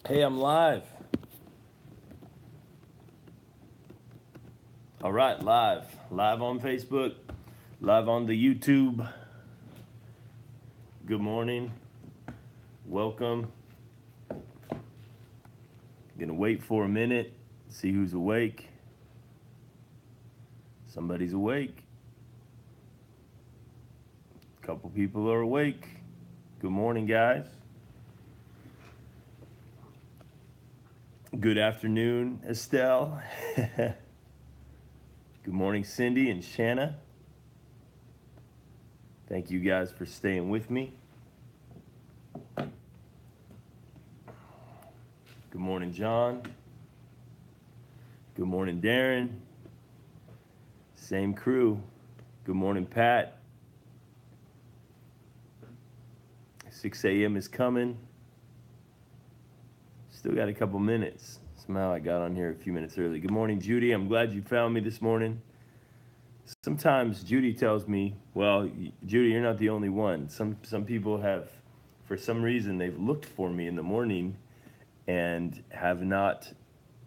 Hey, I'm live. All right, live. Live on Facebook, live on the YouTube. Good morning. Welcome. Gonna wait for a minute, see who's awake. Somebody's awake. A couple people are awake. Good morning, guys. Good afternoon, Estelle. Good morning, Cindy and Shanna. Thank you guys for staying with me. Good morning, John. Good morning, Darren. Same crew. Good morning, Pat. 6 a.m. is coming. Still got a couple minutes. Somehow I got on here a few minutes early. Good morning, Judy. I'm glad you found me this morning. Sometimes Judy tells me, well, Judy, you're not the only one. Some people have, for some reason, they've looked for me in the morning and have not,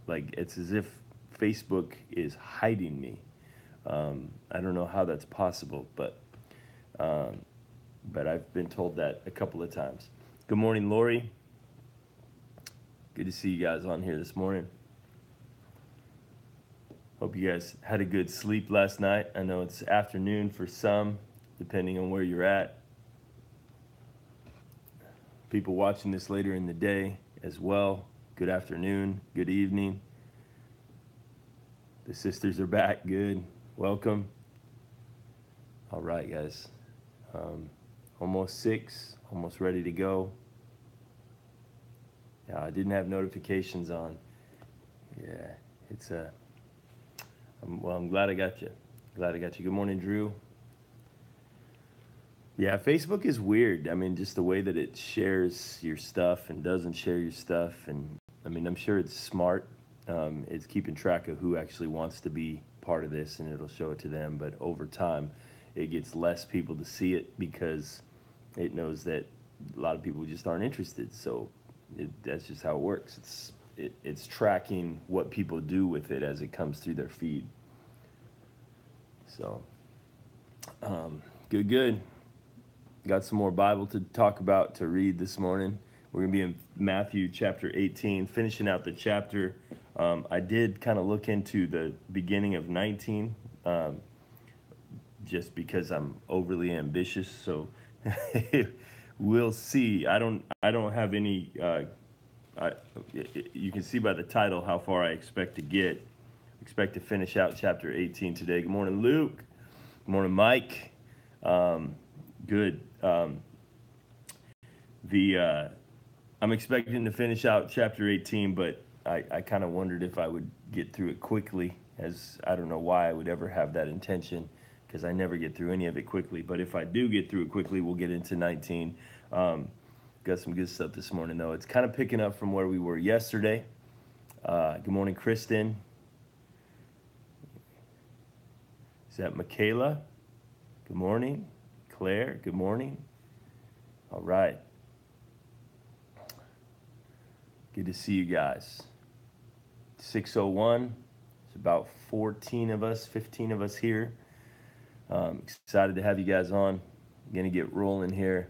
like, it's as if Facebook is hiding me. I don't know how that's possible, but I've been told that a couple of times. Good morning, Lori. Good to see you guys on here this morning. Hope you guys had a good sleep last night. I know it's afternoon for some, depending on where you're at. People watching this later in the day as well. Good afternoon, good evening. The sisters are back, good. Welcome. All right, guys. Almost 6, almost ready to go. Yeah, I didn't have notifications on. Yeah, it's I'm glad I got you. Glad I got you. Good morning, Drew. Yeah, Facebook is weird. I mean, just the way that it shares your stuff and doesn't share your stuff. And I mean, I'm sure it's smart. It's keeping track of who actually wants to be part of this, and it'll show it to them. But over time, it gets less people to see it because it knows that a lot of people just aren't interested. So that's just how it works. It's tracking what people do with it as it comes through their feed. So, good. Got some more Bible to talk about, to read this morning. We're going to be in Matthew chapter 18, finishing out the chapter. I did kind of look into the beginning of 19, just because I'm overly ambitious. So we'll see. I don't have any. You can see by the title how far I expect to get. Expect to finish out chapter 18 today. Good morning, Luke. Good morning, Mike. Good. I'm expecting to finish out chapter 18, but I kind of wondered if I would get through it quickly, as I don't know why I would ever have that intention, because I never get through any of it quickly. But if I do get through it quickly, we'll get into 19. Got some good stuff this morning, though. It's kind of picking up from where we were yesterday. Good morning, Kristen. Is that Michaela? Good morning. Claire, good morning. All right. Good to see you guys. 6:01. It's about 15 of us here. Excited to have you guys on. Gonna get rolling here.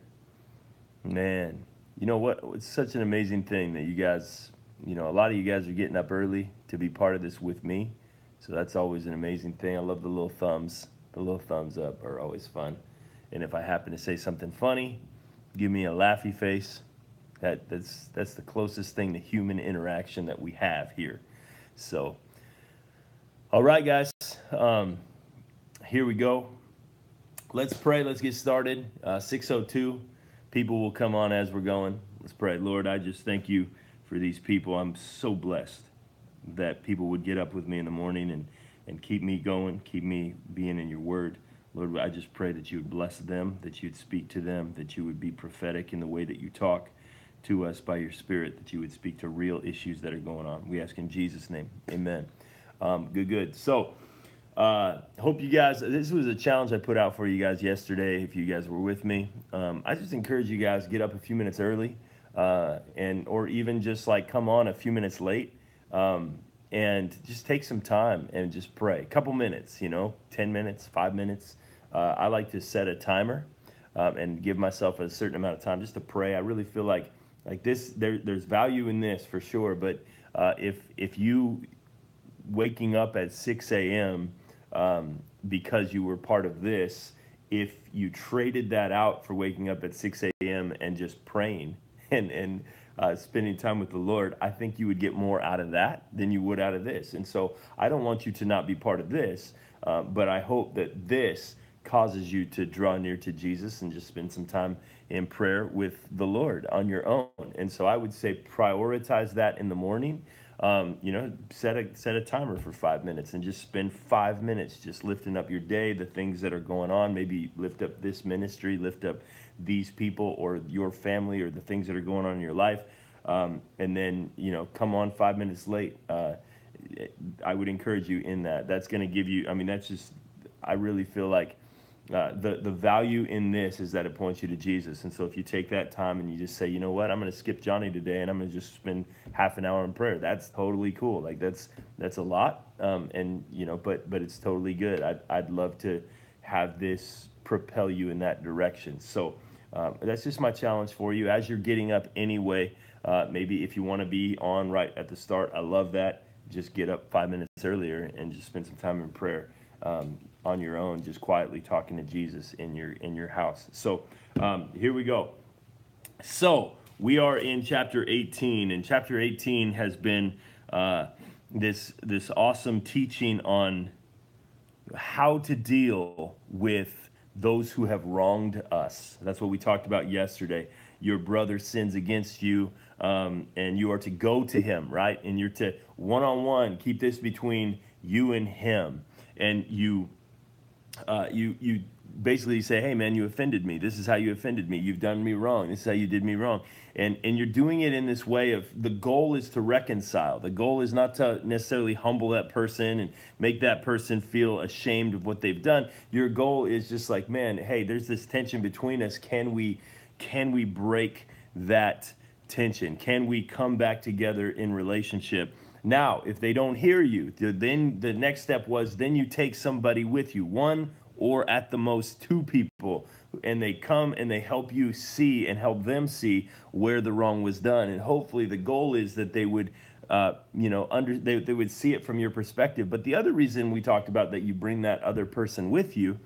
Man, you know what? It's such an amazing thing that you guys, a lot of you guys are getting up early to be part of this with me. So that's always an amazing thing. I love the little thumbs. The little thumbs up are always fun. And if I happen to say something funny, give me a laughy face. That's the closest thing to human interaction that we have here. So, all right, guys. Here we go. Let's pray. Let's get started. 6:02. People will come on as we're going. Let's pray. Lord, I just thank you for these people. I'm so blessed that people would get up with me in the morning and keep me going, keep me being in your word. Lord, I just pray that you would bless them, that you'd speak to them, that you would be prophetic in the way that you talk to us by your spirit, that you would speak to real issues that are going on. We ask in Jesus' name. Amen. Good. So, hope you guys, this was a challenge I put out for you guys yesterday, if you guys were with me. I just encourage you guys, get up a few minutes early. and or even just like come on a few minutes late, and just take some time and just pray. A couple minutes, 10 minutes, 5 minutes. I like to set a timer, and give myself a certain amount of time just to pray. I really feel like this. There's value in this for sure. But if you waking up at 6 a.m. Because you were part of this, if you traded that out for waking up at 6 a.m. and just praying and spending time with the Lord, I think you would get more out of that than you would out of this. And so I don't want you to not be part of this, but I hope that this causes you to draw near to Jesus and just spend some time in prayer with the Lord on your own. And so I would say prioritize that in the morning. Set a timer for 5 minutes and just spend 5 minutes just lifting up your day, the things that are going on. Maybe lift up this ministry, lift up these people or your family or the things that are going on in your life. And then, come on 5 minutes late. I would encourage you in that. That's going to give you, that's just, I really feel like the value in this is that it points you to Jesus. And so if you take that time and you just say, you know what, I'm going to skip Johnny today and I'm going to just spend half an hour in prayer, that's totally cool. Like that's a lot. But it's totally good. I'd love to have this propel you in that direction. So that's just my challenge for you as you're getting up anyway. Maybe if you want to be on right at the start, I love that. Just get up 5 minutes earlier and just spend some time in prayer. On your own, just quietly talking to Jesus in your house. So here we go. So we are in chapter 18, and chapter 18 has been this awesome teaching on how to deal with those who have wronged us. That's what we talked about yesterday. Your brother sins against you, and you are to go to him, right? And you're to one-on-one keep this between you and him. And you basically say, hey man, you offended me. This is how you offended me. You've done me wrong. This is how you did me wrong. And you're doing it in this way of, the goal is to reconcile. The goal is not to necessarily humble that person and make that person feel ashamed of what they've done. Your goal is just like, man, hey, there's this tension between us. Can we break that tension? Can we come back together in relationship? Now, if they don't hear you, then the next step was, then you take somebody with you, one or at the most two people, and they come and they help you see and help them see where the wrong was done. And hopefully the goal is that they would, they would see it from your perspective. But the other reason we talked about that you bring that other person with you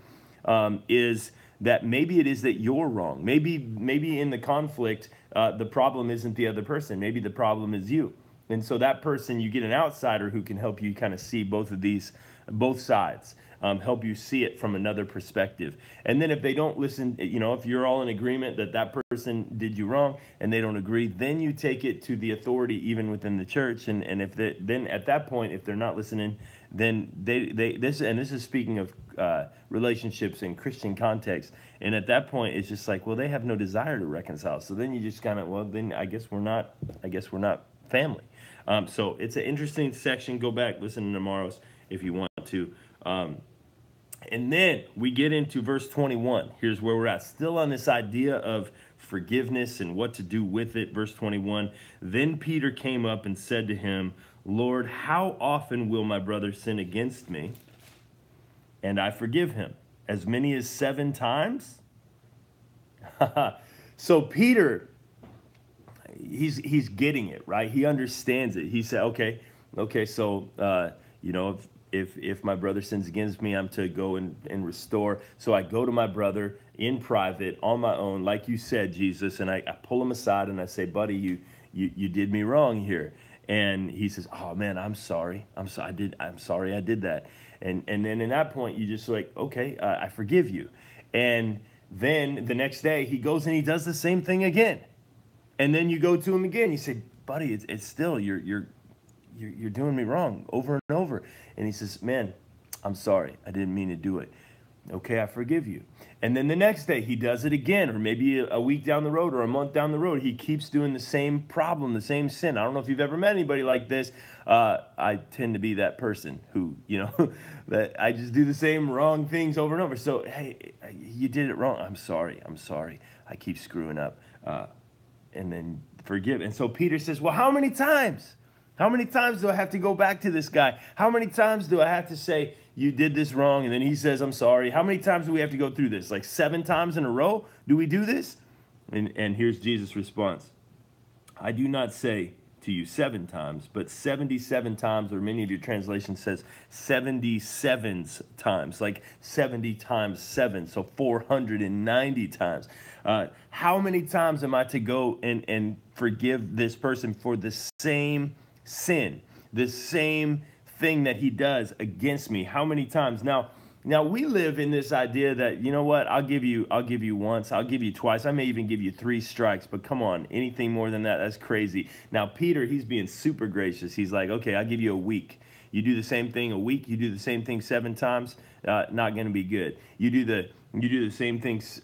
is that maybe it is that you're wrong. Maybe in the conflict, the problem isn't the other person. Maybe the problem is you. And so that person, you get an outsider who can help you kind of see both sides, help you see it from another perspective. And then if they don't listen, if you're all in agreement that person did you wrong and they don't agree, then you take it to the authority even within the church. And then at that point, if they're not listening, then this is speaking of relationships in Christian context. And at that point, it's just like, well, they have no desire to reconcile. So then you just kind of, well, then I guess we're not family. So it's an interesting section. Go back, listen to tomorrow's if you want to. And then we get into verse 21. Here's where we're at. Still on this idea of forgiveness and what to do with it. Verse 21. Then Peter came up and said to him, Lord, how often will my brother sin against me and I forgive him? As many as 7 times? So Peter, he's getting it, right? He understands it. He said, okay, so if my brother sins against me, I'm to go and restore. So I go to my brother in private on my own, like you said, Jesus, and I pull him aside and I say, buddy, you did me wrong here. And he says, oh man, I'm sorry. I'm sorry I did that. And then in that point, you just like, okay, I forgive you. And then the next day he goes and he does the same thing again. And then you go to him again. You say, buddy, it's still, you're doing me wrong over and over. And he says, man, I'm sorry. I didn't mean to do it. Okay, I forgive you. And then the next day he does it again, or maybe a week down the road or a month down the road, he keeps doing the same problem, the same sin. I don't know if you've ever met anybody like this. I tend to be that person who, that I just do the same wrong things over and over. So, hey, you did it wrong. I'm sorry. I keep screwing up. And then forgive. And so Peter says, well, how many times? How many times do I have to go back to this guy? How many times do I have to say, you did this wrong? And then he says, I'm sorry. How many times do we have to go through this? Like 7 times in a row? Do we do this? And here's Jesus' response. I do not say to you 7 times, but 77 times, or many of your translations says 77 times, like 70 times 7, so 490 times. How many times am I to go and forgive this person for the same sin, the same thing that he does against me? How many times? Now we live in this idea that, you know what, I'll give you once, I'll give you twice, I may even give you 3 strikes, but come on, anything more than that, that's crazy. Now Peter, he's being super gracious. He's like, okay, I'll give you a week. You do the same thing a week, you do the same thing 7 times, not going to be good. You do the same things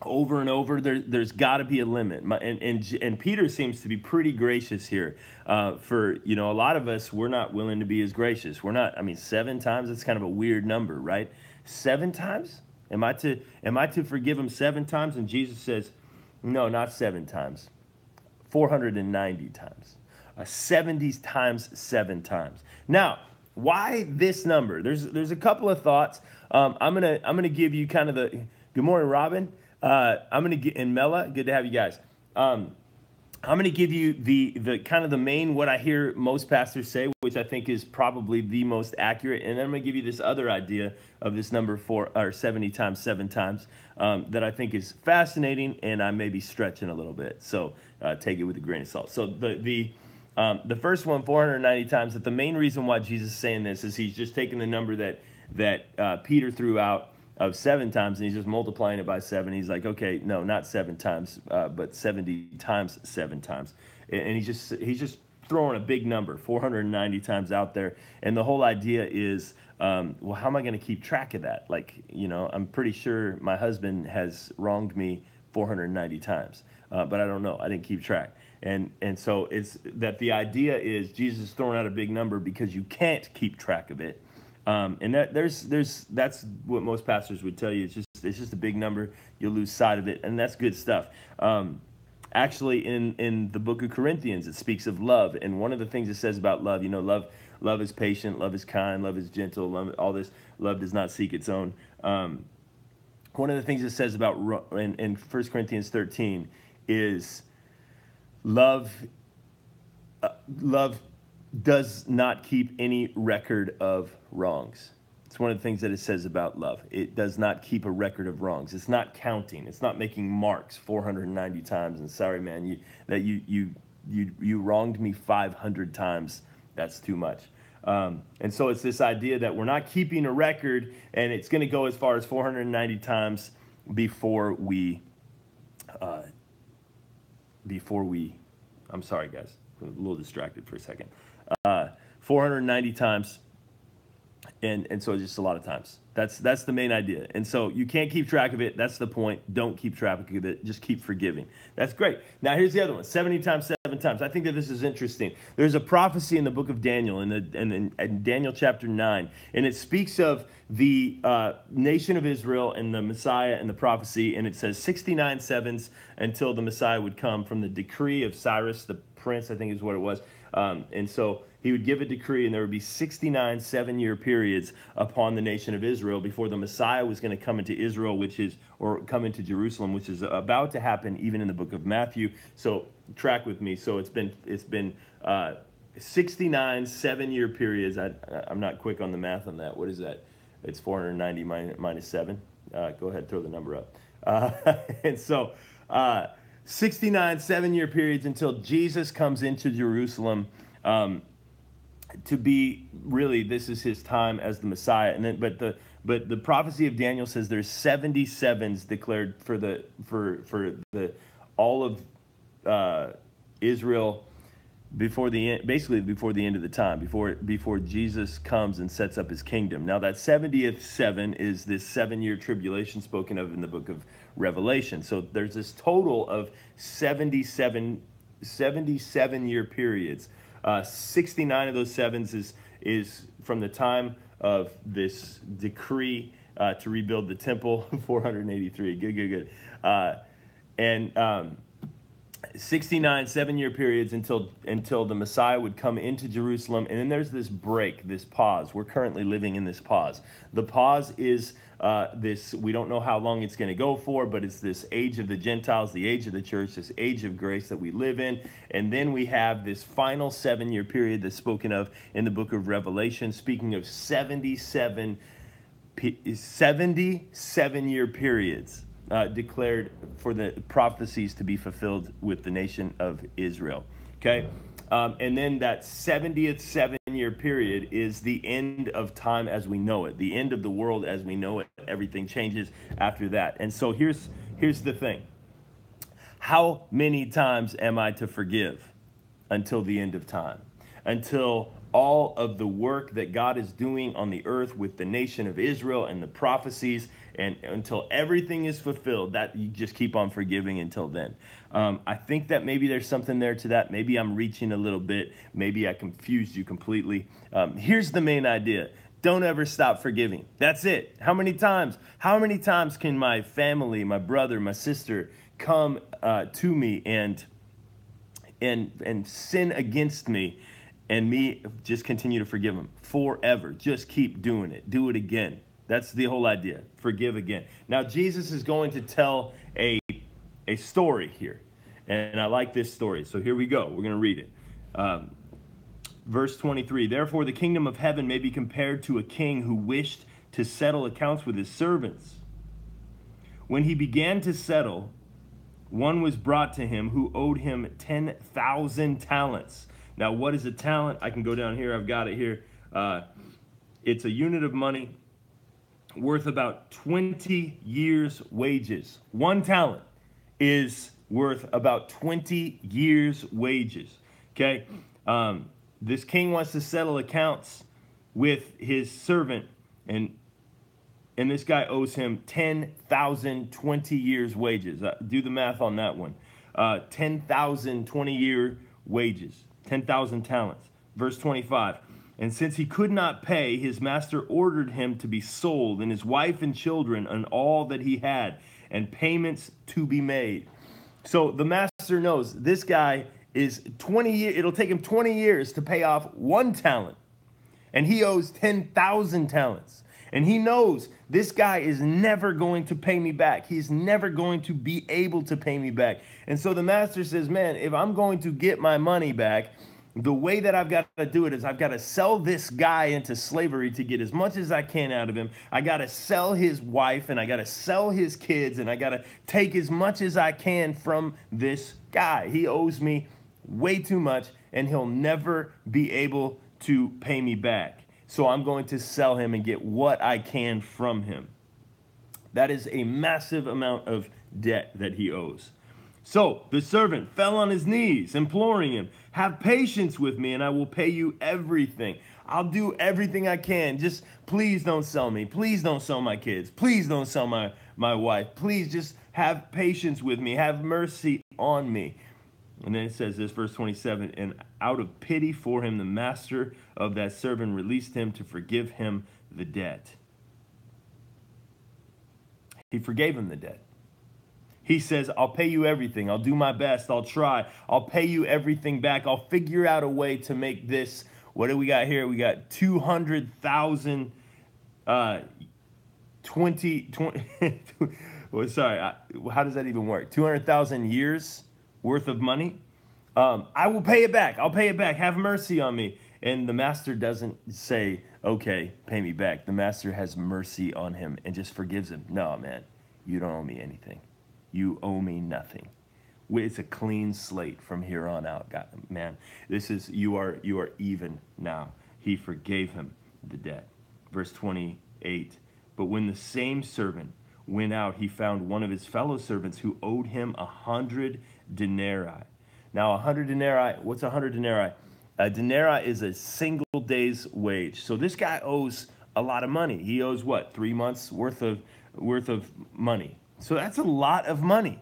over and over. There's got to be a limit. And Peter seems to be pretty gracious here. For, you know, a lot of us, we're not willing to be as gracious. We're not. I mean, 7 times, that's kind of a weird number, right? 7 times? Am I to forgive him 7 times? And Jesus says, no, not 7 times. 490 times. 70 times 7 times. Now, why this number? There's a couple of thoughts. I'm gonna give you kind of the. Good morning, Robin. I'm going to get, and Mela, good to have you guys. I'm going to give you the kind of the main, what I hear most pastors say, which I think is probably the most accurate. And then I'm going to give you this other idea of this number 70 times 7 times that I think is fascinating, and I may be stretching a little bit. So take it with a grain of salt. So the first one, 490 times, that the main reason why Jesus is saying this is he's just taking the number that Peter threw out of 7 times, and he's just multiplying it by 7. He's like, okay, no, not 7 times, but 70 times 7 times. And he's just throwing a big number, 490 times out there. And the whole idea is, well, how am I going to keep track of that? Like, you know, I'm pretty sure my husband has wronged me 490 times, but I don't know. I didn't keep track. And so it's that the idea is Jesus is throwing out a big number because you can't keep track of it. And that's what most pastors would tell you. It's just a big number. You'll lose sight of it, and that's good stuff. Actually, in the book of Corinthians, it speaks of love, and one of the things it says about love, you know, love is patient, love is kind, love is gentle, all this. Love does not seek its own. One of the things it says about in 1 Corinthians 13 is love does not keep any record of wrongs. It's one of the things that it says about love. It does not keep a record of wrongs. It's not counting. It's not making marks 490 times. And sorry, man, you wronged me 500 times. That's too much. And so it's this idea that we're not keeping a record, and it's going to go as far as 490 times before we. I'm sorry, guys. I'm a little distracted for a second. 490 times, and so just a lot of times. That's the main idea. And so you can't keep track of it. That's the point. Don't keep track of it. Just keep forgiving. That's great. Now here's the other one, 70 times 7 times. I think that this is interesting. There's a prophecy in the book of Daniel, in Daniel chapter 9, and it speaks of the nation of Israel and the Messiah and the prophecy, and it says 69 sevens until the Messiah would come from the decree of Cyrus the prince, I think is what it was. And so he would give a decree, and there would be 69 7-year periods upon the nation of Israel before the Messiah was going to come into Israel, or come into Jerusalem, which is about to happen even in the book of Matthew. So track with me. So it's been 69 7-year periods. I'm not quick on the math on that. What is that? It's 490 minus 7. Go ahead, throw the number up. And so 69 7-year periods until Jesus comes into Jerusalem. To be really, this is his time as the Messiah, and then but the prophecy of Daniel says there's 77s declared for all of Israel before the end, basically before the end of the time, before Jesus comes and sets up his kingdom. Now that 70th 7 is this 7-year tribulation spoken of in the book of Revelation. So there's this total of 77 year periods. 69 of those 7s is from the time of this decree to rebuild the temple. 483. Good. 69 7-year periods until the Messiah would come into Jerusalem. And then there's this break, this pause. We're currently living in this pause. The pause is this, we don't know how long it's going to go for, but it's this age of the Gentiles, the age of the church, this age of grace that we live in. And then we have this final 7-year period that's spoken of in the book of Revelation, speaking of 77-year periods declared for the prophecies to be fulfilled with the nation of Israel. Okay? And then that 70th 7-year period is the end of time as we know it, the end of the world as we know it. Everything changes after that. And so here's the thing. How many times am I to forgive until the end of time? Until all of the work that God is doing on the earth with the nation of Israel and the prophecies, and until everything is fulfilled, that you just keep on forgiving until then. I think that maybe there's something there to that. Maybe I'm reaching a little bit. Maybe I confused you completely. Here's the main idea. Don't ever stop forgiving. That's it. How many times can my family, my brother, my sister come to me and sin against me, and me just continue to forgive them forever? Just keep doing it. Do it again. That's the whole idea. Forgive again. Now, Jesus is going to tell a story here. And I like this story. So here we go. We're going to read it. Verse 23, therefore the kingdom of heaven may be compared to a king who wished to settle accounts with his servants. When he began to settle, one was brought to him who owed him 10,000 talents. Now, what is a talent? I can go down here. I've got it here. It's a unit of money worth about 20 years' wages. 1 talent is worth about 20 years' wages. Okay? This king wants to settle accounts with his servant, and this guy owes him 10,000 20 years' wages. Do the math on that one. 10,000 20-year wages. 10,000 talents. Verse 25. And since he could not pay, his master ordered him to be sold, and his wife and children, and all that he had, and payments to be made. So the master knows this guy is 20 years. It'll take him 20 years to pay off 1 talent. And he owes 10,000 talents. And he knows this guy is never going to pay me back. He's never going to be able to pay me back. And so the master says, man, if I'm going to get my money back, the way that I've got to do it is I've got to sell this guy into slavery to get as much as I can out of him. I got to sell his wife, and I got to sell his kids, and I got to take as much as I can from this guy. He owes me way too much, and he'll never be able to pay me back. So I'm going to sell him and get what I can from him. That is a massive amount of debt that he owes. So the servant fell on his knees, imploring him, have patience with me, and I will pay you everything. I'll do everything I can. Just please don't sell me. Please don't sell my kids. Please don't sell my wife. Please just have patience with me. Have mercy on me. And then it says this, verse 27, and out of pity for him, the master of that servant released him to forgive him the debt. He forgave him the debt. He says, I'll pay you everything. I'll do my best. I'll try. I'll pay you everything back. I'll figure out a way to make this. What do we got here? We got 200,000, 20 well, sorry, how does that even work? 200,000 years worth of money. I will pay it back. I'll pay it back. Have mercy on me. And the master doesn't say, okay, pay me back. The master has mercy on him and just forgives him. No, man, you don't owe me anything. You owe me nothing. It's a clean slate from here on out. God, man, this is, you are even now. He forgave him the debt. Verse 28, but when the same servant went out, he found one of his fellow servants who owed him 100 denarii. Now, 100 denarii, what's 100 denarii? A denarii is a single day's wage. So this guy owes a lot of money. He owes what? 3 months worth of money. So that's a lot of money.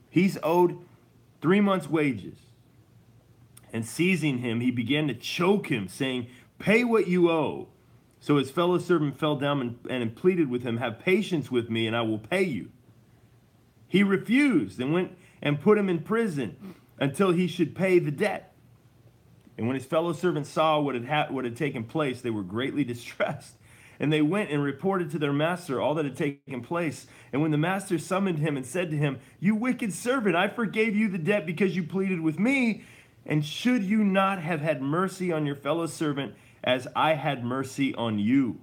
He's owed 3 months' wages. And seizing him, he began to choke him, saying, pay what you owe. So his fellow servant fell down and pleaded with him, have patience with me, and I will pay you. He refused and went and put him in prison until he should pay the debt. And when his fellow servants saw what had taken place, they were greatly distressed. And they went and reported to their master all that had taken place. And when the master summoned him and said to him, "You wicked servant, I forgave you the debt because you pleaded with me. And should you not have had mercy on your fellow servant as I had mercy on you?"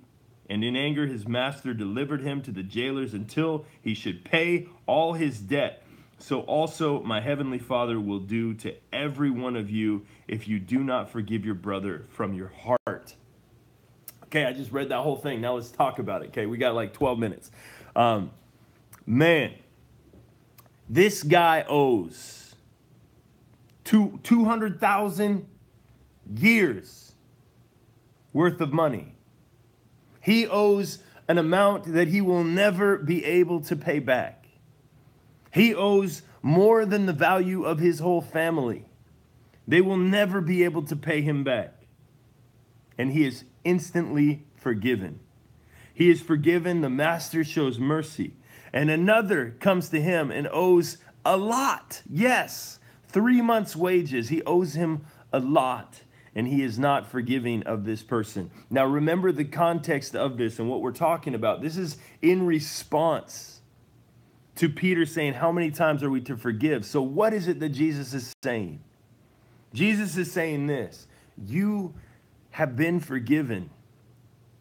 And in anger his master delivered him to the jailers until he should pay all his debt. So also my heavenly Father will do to every one of you if you do not forgive your brother from your heart. Okay, I just read that whole thing. Now let's talk about it. Okay, we got like 12 minutes. Man, this guy owes 200,000 years worth of money. He owes an amount that he will never be able to pay back. He owes more than the value of his whole family. They will never be able to pay him back. And he is instantly forgiven. He is forgiven. The master shows mercy. And another comes to him and owes a lot. Yes, 3 months' wages. He owes him a lot. And he is not forgiving of this person. Now remember the context of this and what we're talking about. This is in response to Peter saying, how many times are we to forgive? So what is it that Jesus is saying? Jesus is saying this: you have been forgiven.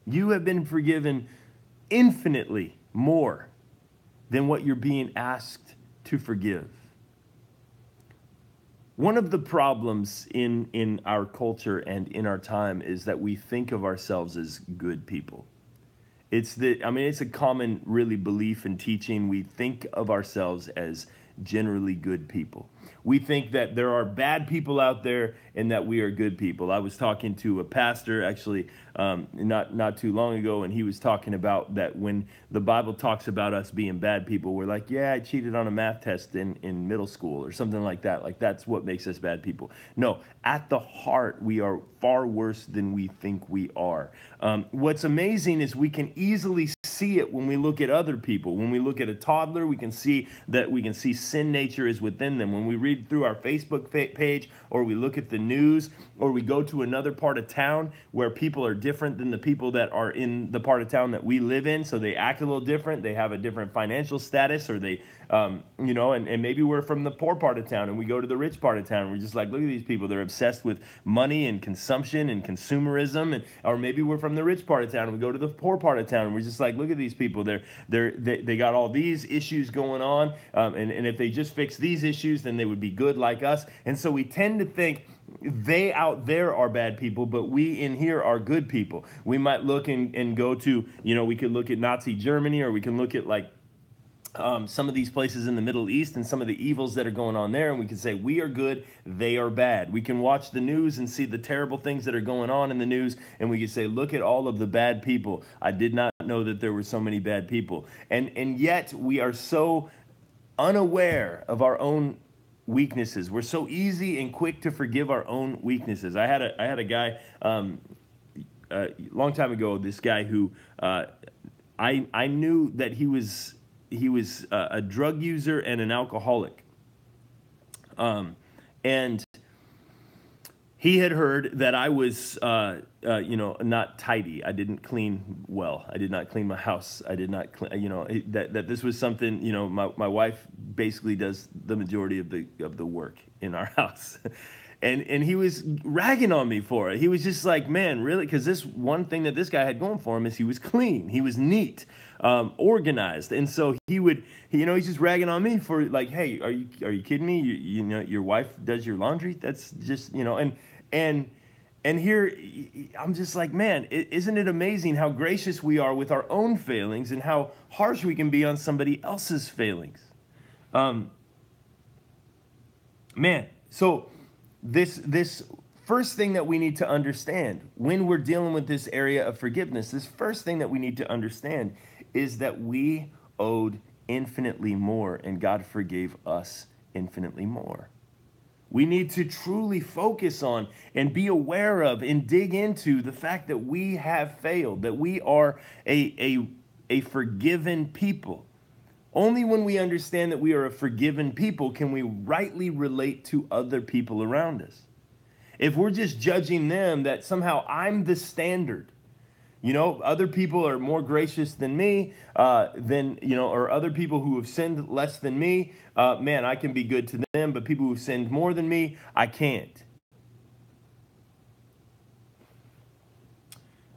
You have been forgiven infinitely more than what you're being asked to forgive. One of the problems in our culture and in our time is that we think of ourselves as good people. It's a common really belief and teaching. We think of ourselves as generally good people. We think that there are bad people out there and that we are good people. I was talking to a pastor actually not too long ago, and he was talking about that when the Bible talks about us being bad people, we're like, yeah, I cheated on a math test in middle school or something like that. Like that's what makes us bad people. No, at the heart, we are far worse than we think we are. What's amazing is we can easily see it when we look at other people. When we look at a toddler, we can see sin nature is within them. When we read through our Facebook page, or we look at the news, or we go to another part of town where people are different than the people that are in the part of town that we live in, so they act a little different, they have a different financial status, or they, and maybe we're from the poor part of town and we go to the rich part of town, and we're just like, look at these people, they're obsessed with money and consumption and consumerism, or maybe we're from the rich part of town and we go to the poor part of town and we're just like, look at these people, they got all these issues going on, and if they just fix these issues, then they would be good like us. And so we tend to think they out there are bad people, but we in here are good people. We might look and go to, we could look at Nazi Germany, or we can look at like some of these places in the Middle East and some of the evils that are going on there, and we can say we are good, they are bad. We can watch the news and see the terrible things that are going on in the news, and we can say, look at all of the bad people. I did not know that there were so many bad people. And yet we are so unaware of our own weaknesses. We're so easy and quick to forgive our own weaknesses. I had a guy a long time ago, this guy who I knew that he was a drug user and an alcoholic. And he had heard that I was, not tidy. I didn't clean well. I did not clean my house. I did not, that this was something, my wife basically does the majority of the work in our house. And he was ragging on me for it. He was just like, man, really? Because this one thing that this guy had going for him is he was clean. He was neat, organized. And so he's just ragging on me for like, hey, are you kidding me? Your wife does your laundry? That's just, and here I'm just like, man, isn't it amazing how gracious we are with our own failings and how harsh we can be on somebody else's failings? So this first thing that we need to understand when we're dealing with this area of forgiveness, this first thing that we need to understand is that we owed infinitely more and God forgave us infinitely more. We need to truly focus on and be aware of and dig into the fact that we have failed, that we are a forgiven people. Only when we understand that we are a forgiven people can we rightly relate to other people around us. If we're just judging them, that somehow I'm the standard, other people are more gracious than me, or other people who have sinned less than me, man, I can be good to them, but people who've sinned more than me, I can't.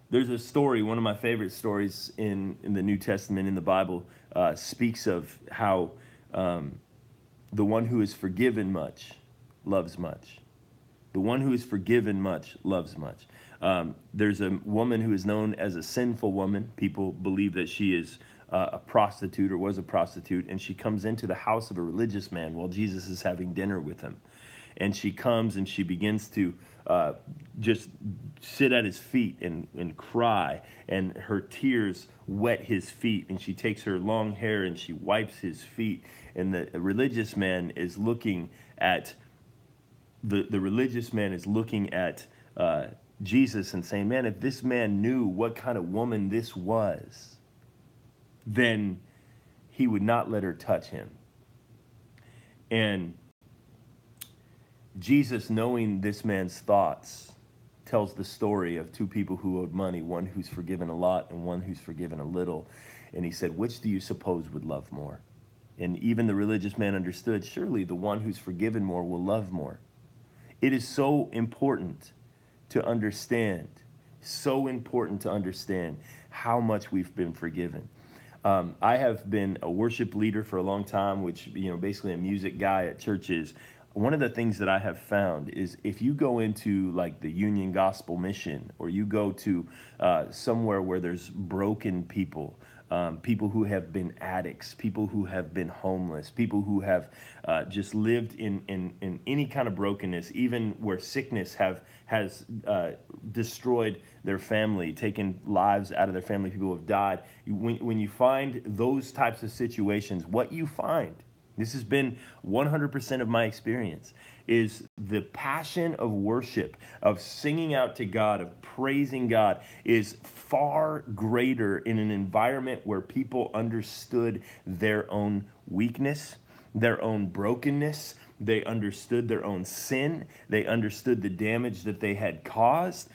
There's a story, one of my favorite stories in the New Testament, in the Bible, speaks of how the one who is forgiven much loves much. The one who is forgiven much loves much. There's a woman who is known as a sinful woman. People believe that she is a prostitute or was a prostitute, and she comes into the house of a religious man while Jesus is having dinner with him. And she comes and she begins to just sit at his feet and cry, and her tears wet his feet, and she takes her long hair and she wipes his feet. And the religious man is looking at Jesus and saying, man, if this man knew what kind of woman this was, then he would not let her touch him. And Jesus, knowing this man's thoughts, tells the story of two people who owed money, one who's forgiven a lot and one who's forgiven a little. And he said, which do you suppose would love more? And even the religious man understood, surely the one who's forgiven more will love more. It is so important to understand, how much we've been forgiven. I have been a worship leader for a long time, which, basically a music guy at churches. One of the things that I have found is if you go into like the Union Gospel Mission, or you go to somewhere where there's broken people, people who have been addicts, people who have been homeless, people who have just lived in any kind of brokenness, even where sickness has destroyed their family, taken lives out of their family, people who have died. When you find those types of situations, what you find, this has been 100% of my experience, is the passion of worship, of singing out to God, of praising God, is far greater in an environment where people understood their own weakness, their own brokenness. They understood their own sin. They understood the damage that they had caused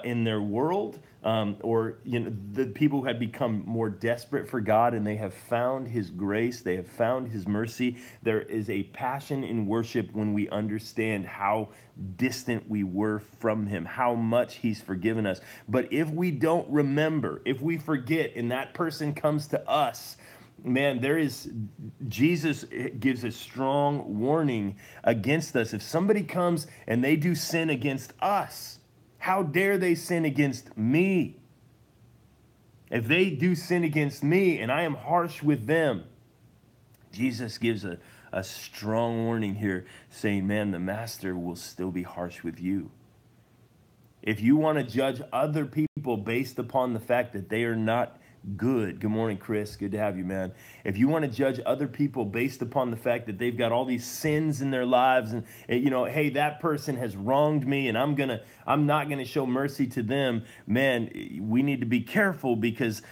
in their world. The people who had become more desperate for God, and they have found his grace. They have found his mercy. There is a passion in worship when we understand how distant we were from him, how much he's forgiven us. But if we don't remember, if we forget, and that person comes to us, man, Jesus gives a strong warning against us. If somebody comes and they do sin against us, how dare they sin against me? If they do sin against me and I am harsh with them, Jesus gives a strong warning here, saying, man, the master will still be harsh with you. If you want to judge other people based upon the fact that they are not good. Good morning, Chris. Good to have you, man. If you want to judge other people based upon the fact that they've got all these sins in their lives, and hey, that person has wronged me and I'm not gonna show mercy to them, man, we need to be careful, because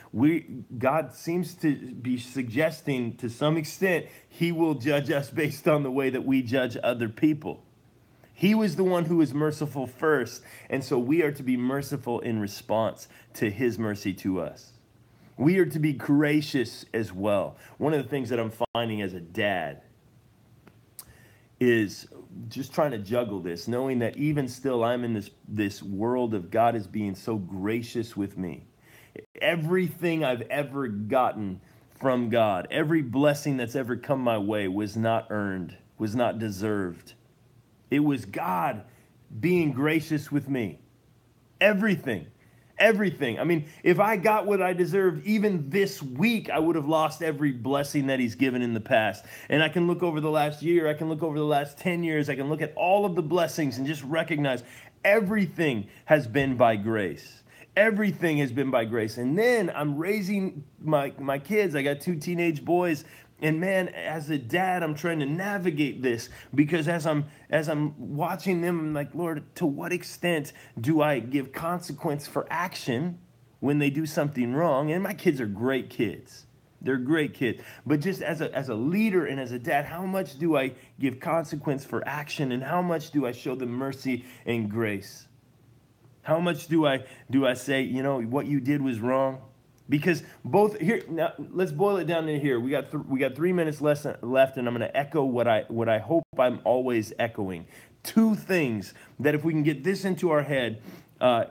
God seems to be suggesting to some extent he will judge us based on the way that we judge other people. He was the one who was merciful first, and so we are to be merciful in response to his mercy to us. We are to be gracious as well. One of the things that I'm finding as a dad is just trying to juggle this, knowing that even still I'm in this world of God is being so gracious with me. Everything I've ever gotten from God, every blessing that's ever come my way was not earned, was not deserved. It was God being gracious with me. Everything. I mean, if I got what I deserved, even this week, I would have lost every blessing that he's given in the past. And I can look over the last year, I can look over the last 10 years, I can look at all of the blessings and just recognize everything has been by grace. Everything has been by grace. And then I'm raising my kids. I got 2 teenage boys. And man, as a dad, I'm trying to navigate this, because as I'm watching them, I'm like, Lord, to what extent do I give consequence for action when they do something wrong? And my kids are great kids. They're great kids. But just as a leader and as a dad, how much do I give consequence for action, and how much do I show them mercy and grace? How much do I say, you know, what you did was wrong? Because both here now, let's boil it down to here. We got 3 minutes left, and I'm going to echo what I hope I'm always echoing. Two things that if we can get this into our head,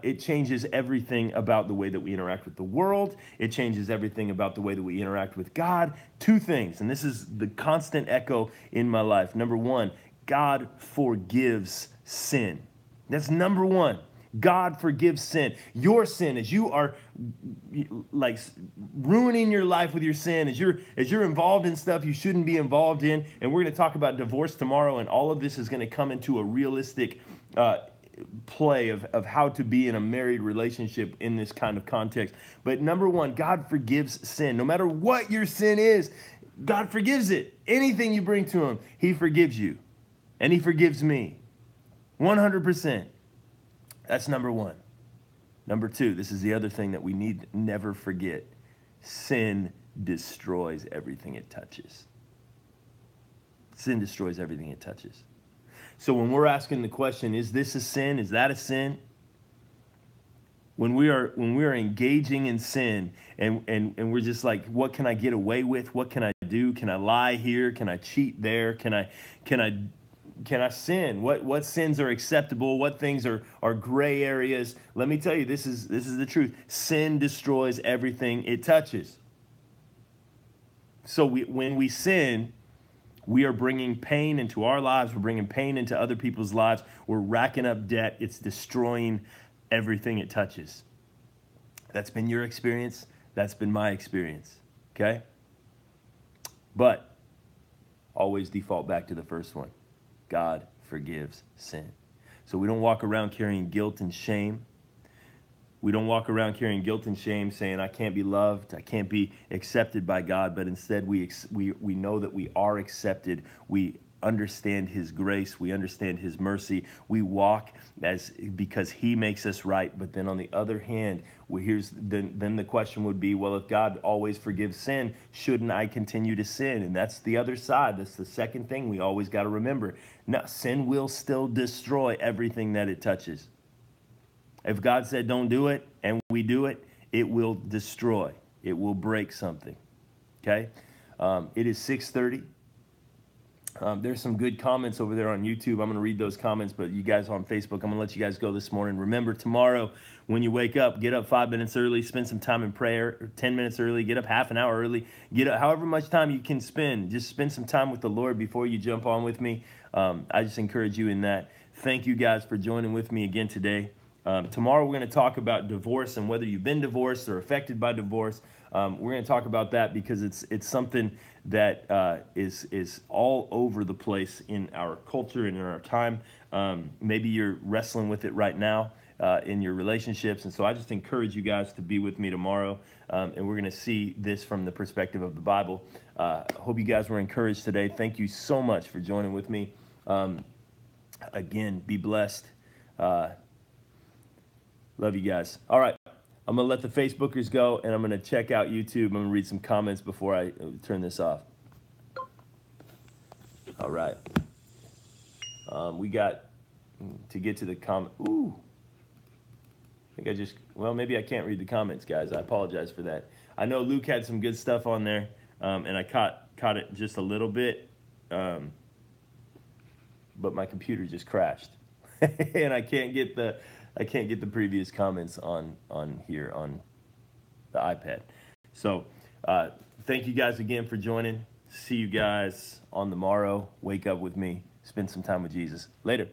it changes everything about the way that we interact with the world. It changes everything about the way that we interact with God. Two things, and this is the constant echo in my life. Number one, God forgives sin. That's number one. God forgives sin. Your sin, as you are like ruining your life with your sin, as you're involved in stuff you shouldn't be involved in, and we're going to talk about divorce tomorrow, and all of this is going to come into a realistic play of how to be in a married relationship in this kind of context. But number one, God forgives sin. No matter what your sin is, God forgives it. Anything you bring to him, he forgives you. And he forgives me. 100%. That's number one. Number two, this is the other thing that we need to never forget. Sin destroys everything it touches. Sin destroys everything it touches. So when we're asking the question, is this a sin? Is that a sin? When we are engaging in sin and we're just like, what can I get away with? What can I do? Can I lie here? Can I cheat there? Can I sin? What sins are acceptable? What things are gray areas? Let me tell you, this is the truth. Sin destroys everything it touches. So when we sin, we are bringing pain into our lives. We're bringing pain into other people's lives. We're racking up debt. It's destroying everything it touches. That's been your experience. That's been my experience. Okay? But always default back to the first one. God forgives sin. So we don't walk around carrying guilt and shame. We don't walk around carrying guilt and shame saying, I can't be loved, I can't be accepted by God, but instead we know that we are accepted. We understand his grace, we understand his mercy. We walk because he makes us right. But then on the other hand, then the question would be, well, if God always forgives sin, shouldn't I continue to sin? And that's the other side. That's the second thing we always got to remember. Now, sin will still destroy everything that it touches. If God said don't do it and we do it, it will destroy. It will break something. Okay? It is 6:30. There's some good comments over there on YouTube. I'm going to read those comments, but you guys on Facebook, I'm going to let you guys go this morning. Remember, tomorrow when you wake up, get up 5 minutes early, spend some time in prayer, 10 minutes early, get up half an hour early, get up however much time you can spend. Just spend some time with the Lord before you jump on with me. I just encourage you in that. Thank you guys for joining with me again today. Tomorrow we're going to talk about divorce and whether you've been divorced or affected by divorce. We're going to talk about that because it's something that is all over the place in our culture and in our time. Maybe you're wrestling with it right now in your relationships. And so I just encourage you guys to be with me tomorrow. And we're going to see this from the perspective of the Bible. Hope you guys were encouraged today. Thank you so much for joining with me. Again, be blessed. Love you guys. All right. I'm going to let the Facebookers go, and I'm going to check out YouTube. I'm going to read some comments before I turn this off. All right. We got to get to the comment. Ooh. I think maybe I can't read the comments, guys. I apologize for that. I know Luke had some good stuff on there, and I caught it just a little bit, but my computer just crashed, and I can't get the previous comments on here on the iPad. So thank you guys again for joining. See you guys on the morrow. Wake up with me. Spend some time with Jesus. Later.